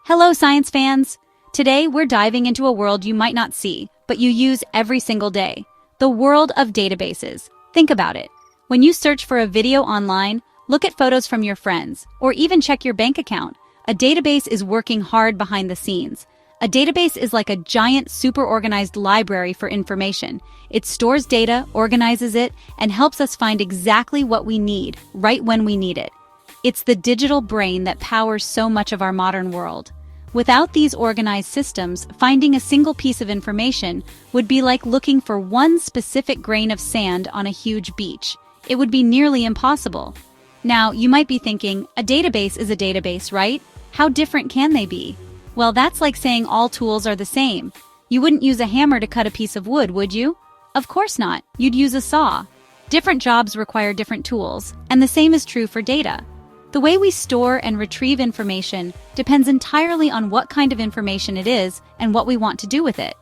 Hello, science fans! Today, we're diving into a world you might not see, but you use every single day. The world of databases. Think about it. When you search for a video online, look at photos from your friends, or even check your bank account, a database is working hard behind the scenes. A database is like a giant, super-organized library for information. It stores data, organizes it, and helps us find exactly what we need, right when we need it. It's the digital brain that powers so much of our modern world. Without these organized systems, finding a single piece of information would be like looking for one specific grain of sand on a huge beach. It would be nearly impossible. Now, you might be thinking, a database is a database, right? How different can they be? Well, that's like saying all tools are the same. You wouldn't use a hammer to cut a piece of wood, would you? Of course not. You'd use a saw. Different jobs require different tools, and the same is true for data. The way we store and retrieve information depends entirely on what kind of information it is and what we want to do with it.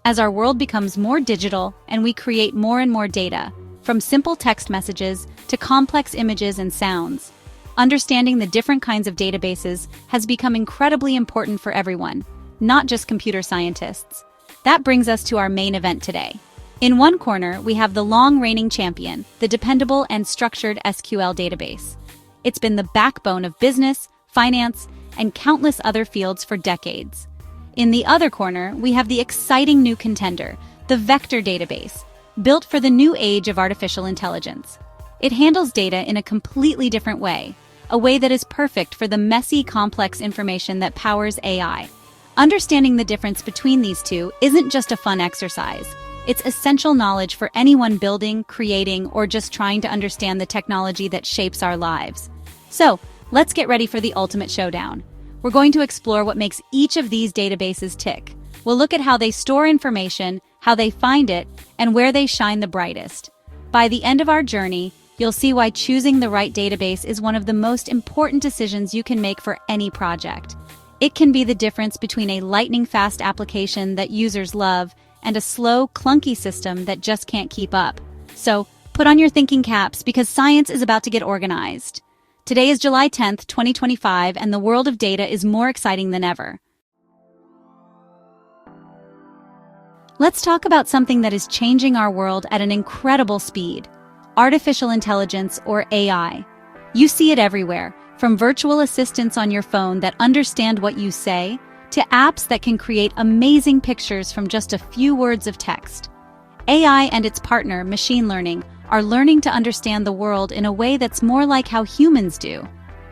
As our world becomes more digital and we create more and more data, from simple text messages to complex images and sounds, understanding the different kinds of databases has become incredibly important for everyone, not just computer scientists. That brings us to our main event today. In one corner, we have the long-reigning champion, the dependable and structured SQL database. It's been the backbone of business, finance, and countless other fields for decades. In the other corner, we have the exciting new contender, the vector database, built for the new age of artificial intelligence. It handles data in a completely different way, a way that is perfect for the messy, complex information that powers AI. Understanding the difference between these two isn't just a fun exercise. It's essential knowledge for anyone building, creating, or just trying to understand the technology that shapes our lives. So, let's get ready for the ultimate showdown. We're going to explore what makes each of these databases tick. We'll look at how they store information, how they find it, and where they shine the brightest. By the end of our journey, you'll see why choosing the right database is one of the most important decisions you can make for any project. It can be the difference between a lightning-fast application that users love and a slow, clunky system that just can't keep up. So, put on your thinking caps because science is about to get organized. Today is July 10th, 2025, and the world of data is more exciting than ever. Let's talk about something that is changing our world at an incredible speed: artificial intelligence, or AI. You see it everywhere, from virtual assistants on your phone that understand what you say, to apps that can create amazing pictures from just a few words of text. AI and its partner, machine learning, are learning to understand the world in a way that's more like how humans do.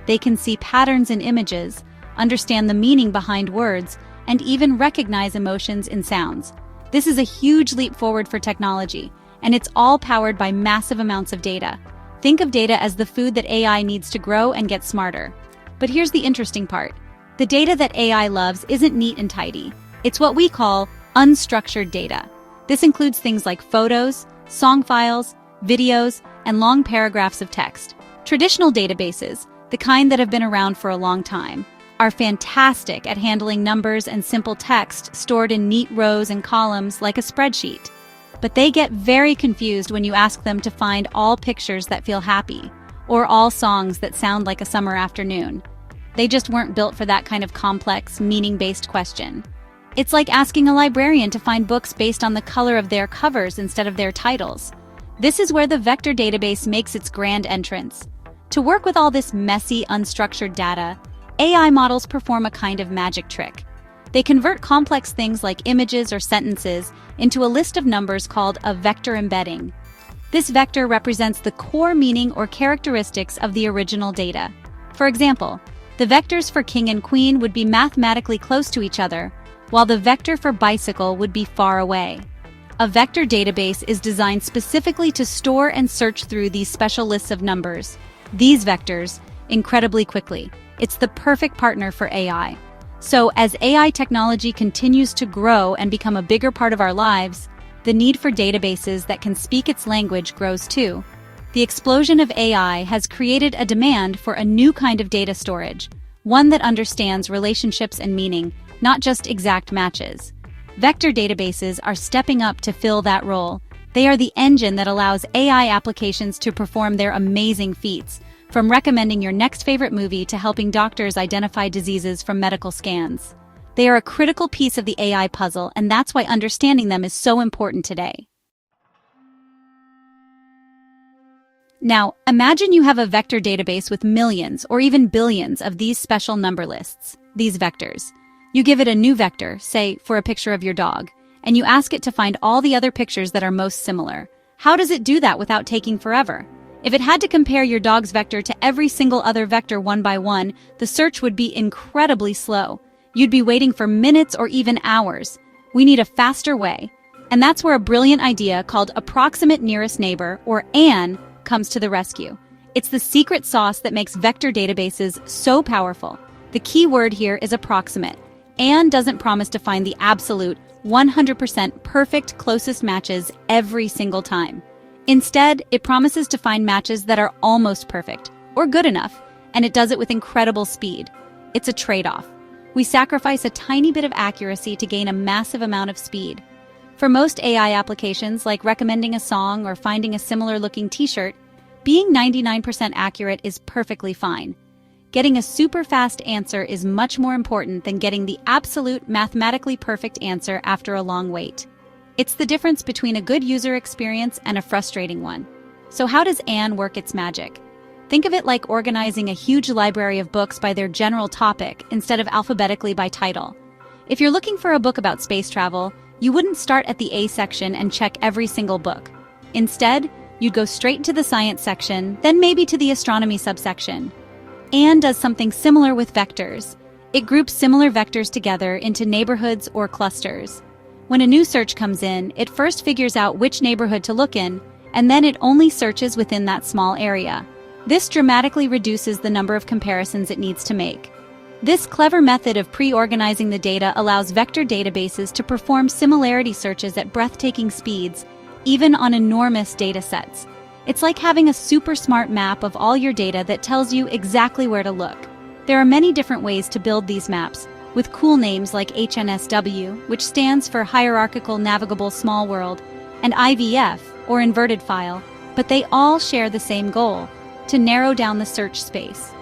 They can see patterns in images, understand the meaning behind words, and even recognize emotions in sounds. This is a huge leap forward for technology, and it's all powered by massive amounts of data. Think of data as the food that AI needs to grow and get smarter. But here's the interesting part. The data that AI loves isn't neat and tidy. It's what we call unstructured data. This includes things like photos, song files, videos, and long paragraphs of text. Traditional databases, the kind that have been around for a long time, are fantastic at handling numbers and simple text stored in neat rows and columns like a spreadsheet. But they get very confused when you ask them to find all pictures that feel happy, or all songs that sound like a summer afternoon. They just weren't built for that kind of complex, meaning-based question. It's like asking a librarian to find books based on the color of their covers instead of their titles. This is where the vector database makes its grand entrance. To work with all this messy, unstructured data, AI models perform a kind of magic trick. They convert complex things like images or sentences into a list of numbers called a vector embedding. This vector represents the core meaning or characteristics of the original data. For example, the vectors for king and queen would be mathematically close to each other, while the vector for bicycle would be far away. A vector database is designed specifically to store and search through these special lists of numbers, these vectors, incredibly quickly. It's the perfect partner for AI. So, as AI technology continues to grow and become a bigger part of our lives, the need for databases that can speak its language grows too. The explosion of AI has created a demand for a new kind of data storage, one that understands relationships and meaning, not just exact matches. Vector databases are stepping up to fill that role. They are the engine that allows AI applications to perform their amazing feats, from recommending your next favorite movie to helping doctors identify diseases from medical scans. They are a critical piece of the AI puzzle, and that's why understanding them is so important today. Now, imagine you have a vector database with millions or even billions of these special number lists, these vectors. You give it a new vector, say, for a picture of your dog, and you ask it to find all the other pictures that are most similar. How does it do that without taking forever? If it had to compare your dog's vector to every single other vector one by one, the search would be incredibly slow. You'd be waiting for minutes or even hours. We need a faster way. And that's where a brilliant idea called Approximate Nearest Neighbor, or ANN, comes to the rescue. It's the secret sauce that makes vector databases so powerful. The key word here is approximate. ANN doesn't promise to find the absolute 100% perfect closest matches every single time. Instead, it promises to find matches that are almost perfect, or good enough, and it does it with incredible speed. It's a trade-off. We sacrifice a tiny bit of accuracy to gain a massive amount of speed. For most AI applications, like recommending a song or finding a similar-looking t-shirt, being 99% accurate is perfectly fine. Getting a super fast answer is much more important than getting the absolute mathematically perfect answer after a long wait. It's the difference between a good user experience and a frustrating one. So how does ANN work its magic? Think of it like organizing a huge library of books by their general topic instead of alphabetically by title. If you're looking for a book about space travel, you wouldn't start at the A section and check every single book. Instead, you'd go straight to the science section, then maybe to the astronomy subsection. ANN does something similar with vectors. It groups similar vectors together into neighborhoods or clusters. When a new search comes in, it first figures out which neighborhood to look in, and then it only searches within that small area. This dramatically reduces the number of comparisons it needs to make. This clever method of pre-organizing the data allows vector databases to perform similarity searches at breathtaking speeds, even on enormous data sets. It's like having a super smart map of all your data that tells you exactly where to look. There are many different ways to build these maps, with cool names like HNSW, which stands for Hierarchical Navigable Small World, and IVF, or Inverted File, but they all share the same goal: to narrow down the search space.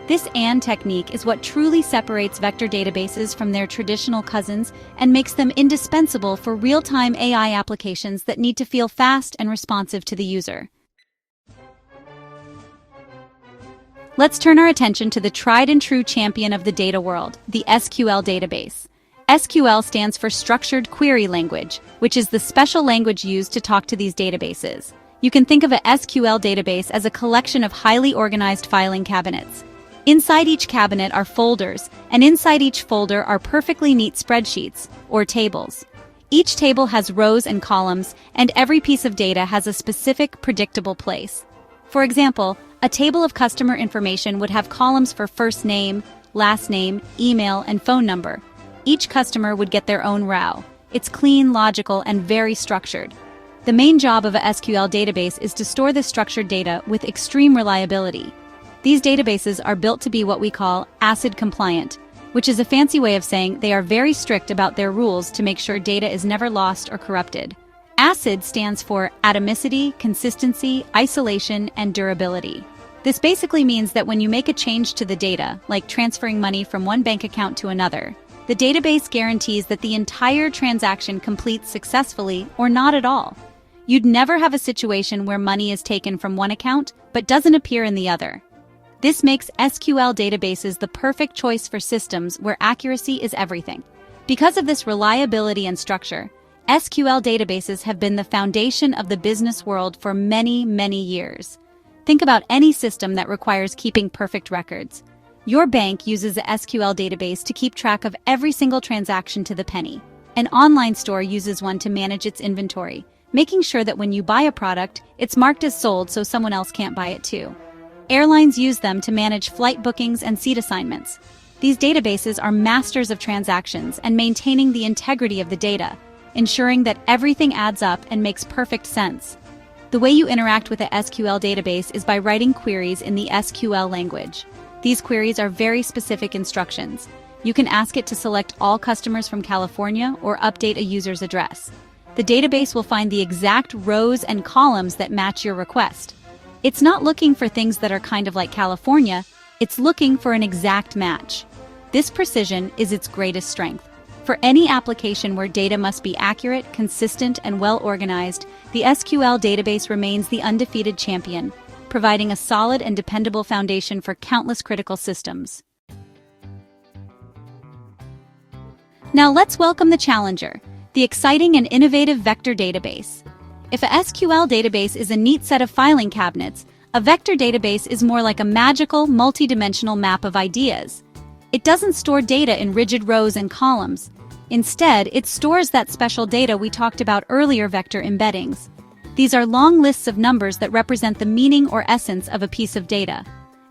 This ANN technique is what truly separates vector databases from their traditional cousins and makes them indispensable for real-time AI applications that need to feel fast and responsive to the user. Let's turn our attention to the tried-and-true champion of the data world, the SQL database. SQL stands for Structured Query Language, which is the special language used to talk to these databases. You can think of a SQL database as a collection of highly organized filing cabinets. Inside each cabinet are folders, and inside each folder are perfectly neat spreadsheets, or tables. Each table has rows and columns, and every piece of data has a specific, predictable place. For example, a table of customer information would have columns for first name, last name, email, and phone number. Each customer would get their own row. It's clean, logical, and very structured. The main job of a SQL database is to store this structured data with extreme reliability. These databases are built to be what we call ACID compliant, which is a fancy way of saying they are very strict about their rules to make sure data is never lost or corrupted. ACID stands for atomicity, consistency, isolation, and durability. This basically means that when you make a change to the data, like transferring money from one bank account to another, the database guarantees that the entire transaction completes successfully or not at all. You'd never have a situation where money is taken from one account but doesn't appear in the other. This makes SQL databases the perfect choice for systems where accuracy is everything. Because of this reliability and structure, SQL databases have been the foundation of the business world for many, many years. Think about any system that requires keeping perfect records. Your bank uses a SQL database to keep track of every single transaction to the penny. An online store uses one to manage its inventory, making sure that when you buy a product, it's marked as sold so someone else can't buy it too. Airlines use them to manage flight bookings and seat assignments. These databases are masters of transactions and maintaining the integrity of the data, ensuring that everything adds up and makes perfect sense. The way you interact with a SQL database is by writing queries in the SQL language. These queries are very specific instructions. You can ask it to select all customers from California or update a user's address. The database will find the exact rows and columns that match your request. It's not looking for things that are kind of like California, it's looking for an exact match. This precision is its greatest strength. For any application where data must be accurate, consistent, and well-organized, the SQL database remains the undefeated champion, providing a solid and dependable foundation for countless critical systems. Now let's welcome the challenger, the exciting and innovative vector database. If a SQL database is a neat set of filing cabinets, a vector database is more like a magical, multi-dimensional map of ideas. It doesn't store data in rigid rows and columns. Instead, it stores that special data we talked about earlier, vector embeddings. These are long lists of numbers that represent the meaning or essence of a piece of data.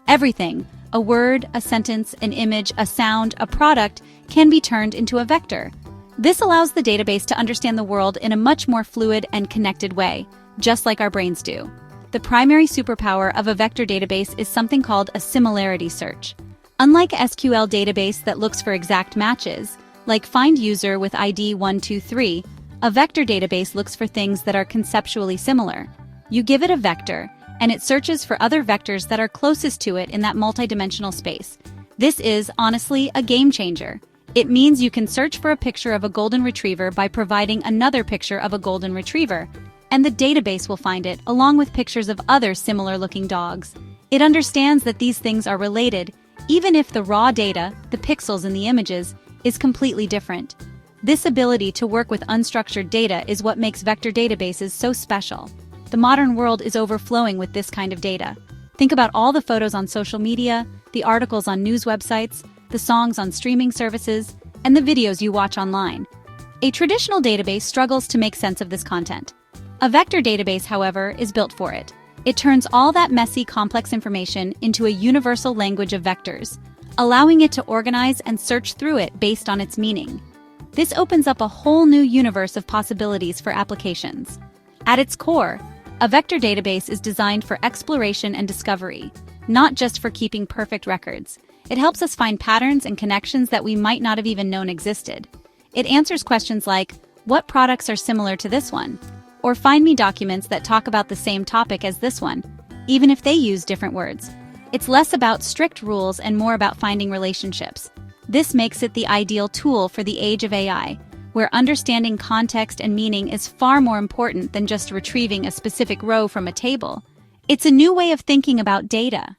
Everything, a word, a sentence, an image, a sound, a product, can be turned into a vector. This allows the database to understand the world in a much more fluid and connected way, just like our brains do. The primary superpower of a vector database is something called a similarity search. Unlike an SQL database that looks for exact matches, like find user with ID 123, a vector database looks for things that are conceptually similar. You give it a vector, and it searches for other vectors that are closest to it in that multidimensional space. This is, honestly, a game changer. It means you can search for a picture of a golden retriever by providing another picture of a golden retriever, and the database will find it along with pictures of other similar-looking dogs. It understands that these things are related, even if the raw data, the pixels in the images, is completely different. This ability to work with unstructured data is what makes vector databases so special. The modern world is overflowing with this kind of data. Think about all the photos on social media, the articles on news websites, the songs on streaming services, and the videos you watch online. A traditional database struggles to make sense of this content. A vector database, however, is built for it. It turns all that messy, complex information into a universal language of vectors, allowing it to organize and search through it based on its meaning. This opens up a whole new universe of possibilities for applications. At its core, a vector database is designed for exploration and discovery, not just for keeping perfect records. It helps us find patterns and connections that we might not have even known existed. It answers questions like, what products are similar to this one? Or find me documents that talk about the same topic as this one, even if they use different words. It's less about strict rules and more about finding relationships. This makes it the ideal tool for the age of AI, where understanding context and meaning is far more important than just retrieving a specific row from a table. It's a new way of thinking about data.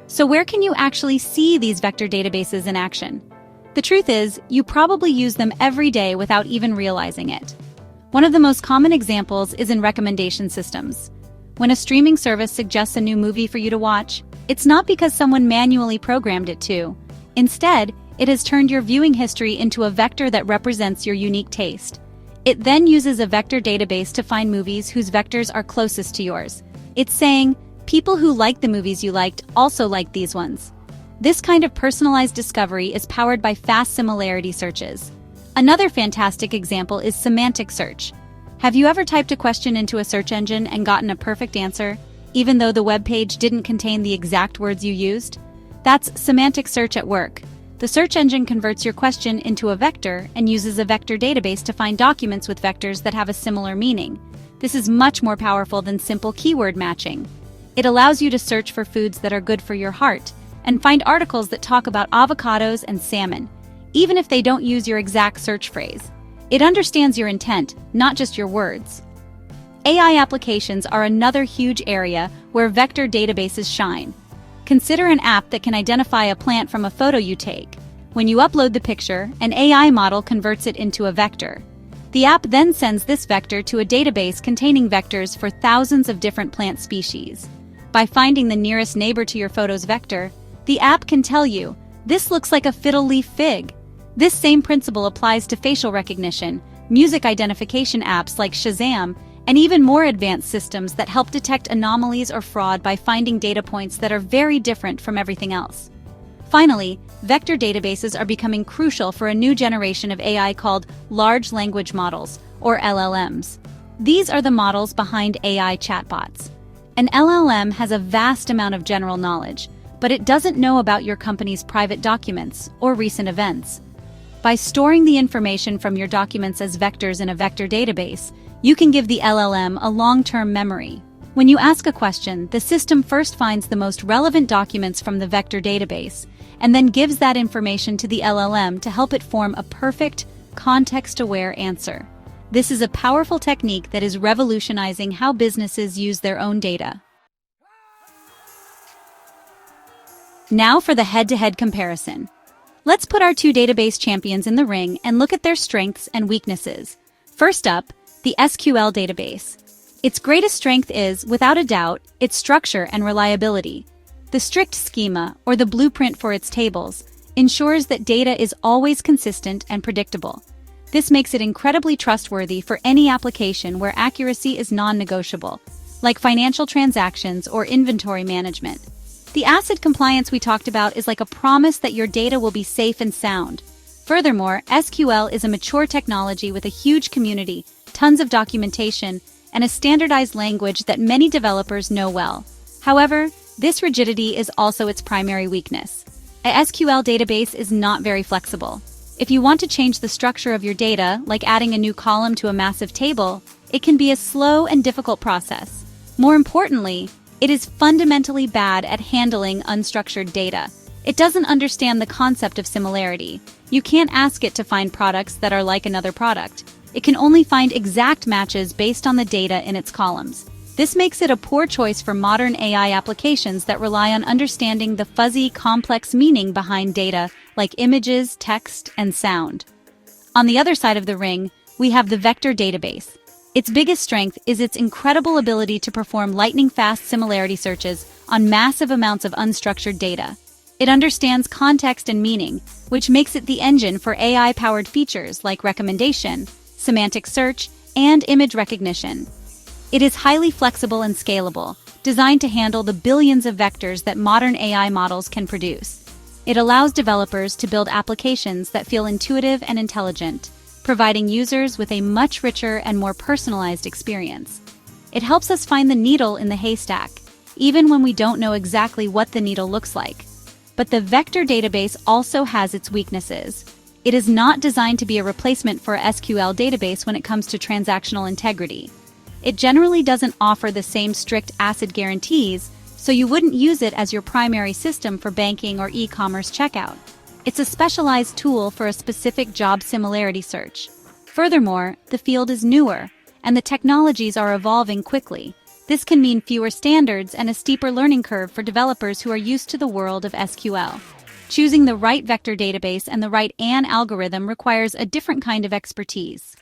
So where can you actually see these vector databases in action? The truth is, you probably use them every day without even realizing it. One of the most common examples is in recommendation systems. When a streaming service suggests a new movie for you to watch, it's not because someone manually programmed it to. Instead, it has turned your viewing history into a vector that represents your unique taste. It then uses a vector database to find movies whose vectors are closest to yours. It's saying, people who like the movies you liked also like these ones. This kind of personalized discovery is powered by fast similarity searches. Another fantastic example is semantic search. Have you ever typed a question into a search engine and gotten a perfect answer, even though the web page didn't contain the exact words you used? That's semantic search at work. The search engine converts your question into a vector and uses a vector database to find documents with vectors that have a similar meaning. This is much more powerful than simple keyword matching. It allows you to search for foods that are good for your heart and find articles that talk about avocados and salmon, even if they don't use your exact search phrase. It understands your intent, not just your words. AI applications are another huge area where vector databases shine. Consider an app that can identify a plant from a photo you take. When you upload the picture, an AI model converts it into a vector. The app then sends this vector to a database containing vectors for thousands of different plant species. By finding the nearest neighbor to your photo's vector, the app can tell you, this looks like a fiddle leaf fig. This same principle applies to facial recognition, music identification apps like Shazam, and even more advanced systems that help detect anomalies or fraud by finding data points that are very different from everything else. Finally, vector databases are becoming crucial for a new generation of AI called large language models, or LLMs. These are the models behind AI chatbots. An LLM has a vast amount of general knowledge, but it doesn't know about your company's private documents or recent events. By storing the information from your documents as vectors in a vector database, You can give the LLM a long-term memory. When you ask a question, the system first finds the most relevant documents from the vector database, and then gives that information to the LLM to help it form a perfect, context-aware answer. This is a powerful technique that is revolutionizing how businesses use their own data. Now for the head-to-head comparison. Let's put our two database champions in the ring and look at their strengths and weaknesses. First up, the SQL database. Its greatest strength is, without a doubt, its structure and reliability. The strict schema, or the blueprint for its tables, ensures that data is always consistent and predictable. This makes it incredibly trustworthy for any application where accuracy is non-negotiable, like financial transactions or inventory management. The ACID compliance we talked about is like a promise that your data will be safe and sound. Furthermore, SQL is a mature technology with a huge community, tons of documentation, and a standardized language that many developers know well. However, this rigidity is also its primary weakness. A SQL database is not very flexible. If you want to change the structure of your data, like adding a new column to a massive table, it can be a slow and difficult process. More importantly, it is fundamentally bad at handling unstructured data. It doesn't understand the concept of similarity. You can't ask it to find products that are like another product. It can only find exact matches based on the data in its columns. This makes it a poor choice for modern AI applications that rely on understanding the fuzzy, complex meaning behind data like images, text, and sound. On the other side of the ring, we have the vector database. Its biggest strength is its incredible ability to perform lightning-fast similarity searches on massive amounts of unstructured data. It understands context and meaning, which makes it the engine for AI-powered features like recommendation, semantic search, and image recognition. It is highly flexible and scalable, designed to handle the billions of vectors that modern AI models can produce. It allows developers to build applications that feel intuitive and intelligent, providing users with a much richer and more personalized experience. It helps us find the needle in the haystack, even when we don't know exactly what the needle looks like. But the vector database also has its weaknesses. It is not designed to be a replacement for a SQL database when it comes to transactional integrity. It generally doesn't offer the same strict ACID guarantees, so you wouldn't use it as your primary system for banking or e-commerce checkout. It's a specialized tool for a specific job similarity search. Furthermore, the field is newer, and the technologies are evolving quickly. This can mean fewer standards and a steeper learning curve for developers who are used to the world of SQL. Choosing the right vector database and the right AND algorithm requires a different kind of expertise.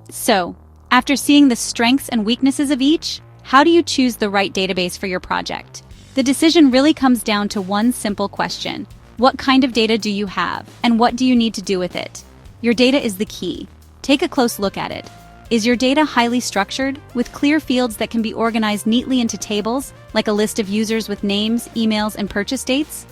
So, after seeing the strengths and weaknesses of each, how do you choose the right database for your project? The decision really comes down to one simple question. What kind of data do you have, and what do you need to do with it? Your data is the key. Take a close look at it. Is your data highly structured, with clear fields that can be organized neatly into tables, like a list of users with names, emails, and purchase dates?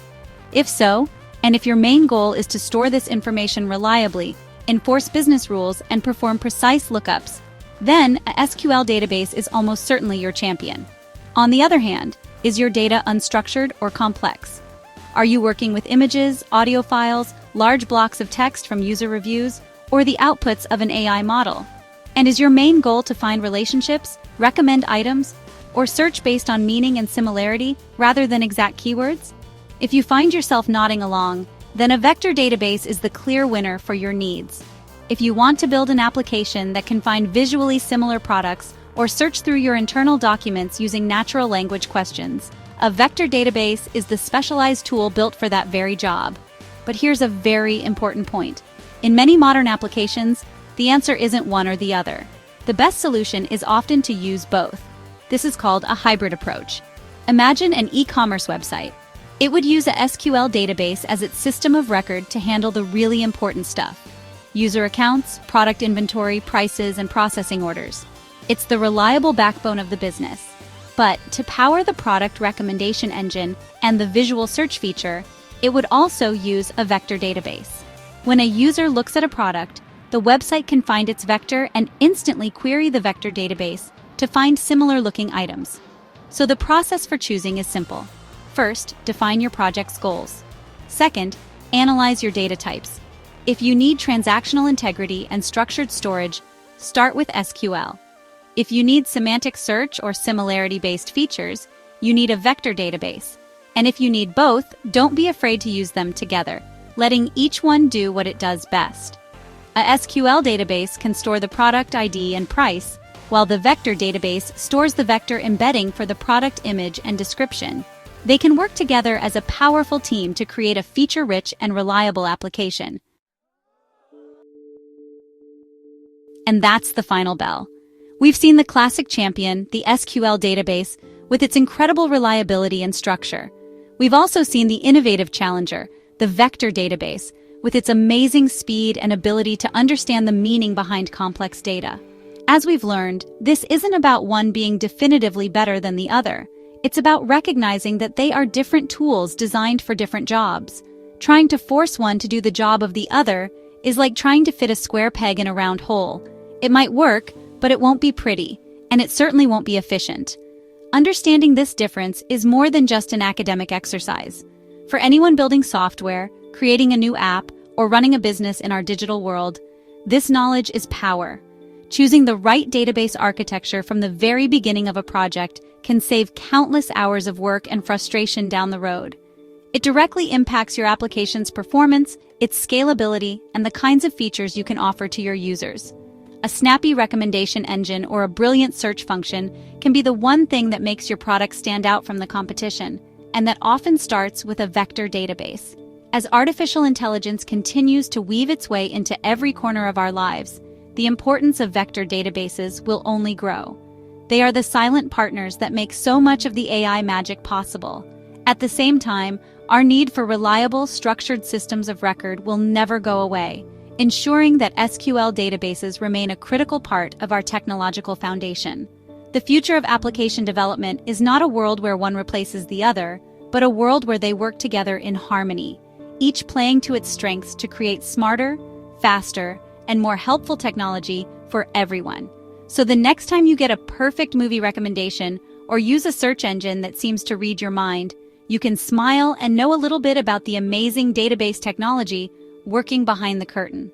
If so, and if your main goal is to store this information reliably, enforce business rules, and perform precise lookups, then a SQL database is almost certainly your champion. On the other hand, is your data unstructured or complex? Are you working with images, audio files, large blocks of text from user reviews, or the outputs of an AI model? And is your main goal to find relationships, recommend items, or search based on meaning and similarity rather than exact keywords? If you find yourself nodding along, then a vector database is the clear winner for your needs. If you want to build an application that can find visually similar products or search through your internal documents using natural language questions, a vector database is the specialized tool built for that very job. But here's a very important point. In many modern applications, the answer isn't one or the other. The best solution is often to use both. This is called a hybrid approach. Imagine an e-commerce website. It would use a SQL database as its system of record to handle the really important stuff: user accounts, product inventory, prices, and processing orders. It's the reliable backbone of the business. But to power the product recommendation engine and the visual search feature, it would also use a vector database. When a user looks at a product, the website can find its vector and instantly query the vector database to find similar-looking items. So the process for choosing is simple. First, define your project's goals. Second, analyze your data types. If you need transactional integrity and structured storage, start with SQL. If you need semantic search or similarity-based features, you need a vector database. And if you need both, don't be afraid to use them together, letting each one do what it does best. A SQL database can store the product ID and price, while the vector database stores the vector embedding for the product image and description. They can work together as a powerful team to create a feature-rich and reliable application. And that's the final bell. We've seen the classic champion, the SQL database, with its incredible reliability and structure. We've also seen the innovative challenger, the vector database, with its amazing speed and ability to understand the meaning behind complex data. As we've learned, this isn't about one being definitively better than the other. It's about recognizing that they are different tools designed for different jobs. Trying to force one to do the job of the other is like trying to fit a square peg in a round hole. It might work, but it won't be pretty, and it certainly won't be efficient. Understanding this difference is more than just an academic exercise. For anyone building software, creating a new app, or running a business in our digital world, this knowledge is power. Choosing the right database architecture from the very beginning of a project can save countless hours of work and frustration down the road. It directly impacts your application's performance, its scalability, and the kinds of features you can offer to your users. A snappy recommendation engine or a brilliant search function can be the one thing that makes your product stand out from the competition, and that often starts with a vector database. As artificial intelligence continues to weave its way into every corner of our lives, the importance of vector databases will only grow. They are the silent partners that make so much of the AI magic possible. At the same time, our need for reliable, structured systems of record will never go away, ensuring that SQL databases remain a critical part of our technological foundation. The future of application development is not a world where one replaces the other, but a world where they work together in harmony, each playing to its strengths to create smarter, faster, and more helpful technology for everyone. So the next time you get a perfect movie recommendation or use a search engine that seems to read your mind, you can smile and know a little bit about the amazing database technology working behind the curtain.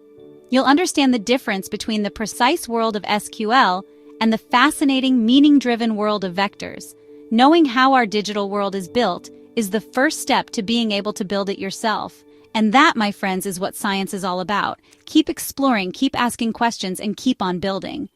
You'll understand the difference between the precise world of SQL and the fascinating, meaning-driven world of vectors. Knowing how our digital world is built is the first step to being able to build it yourself. And that, my friends, is what science is all about. Keep exploring, keep asking questions, and keep on building.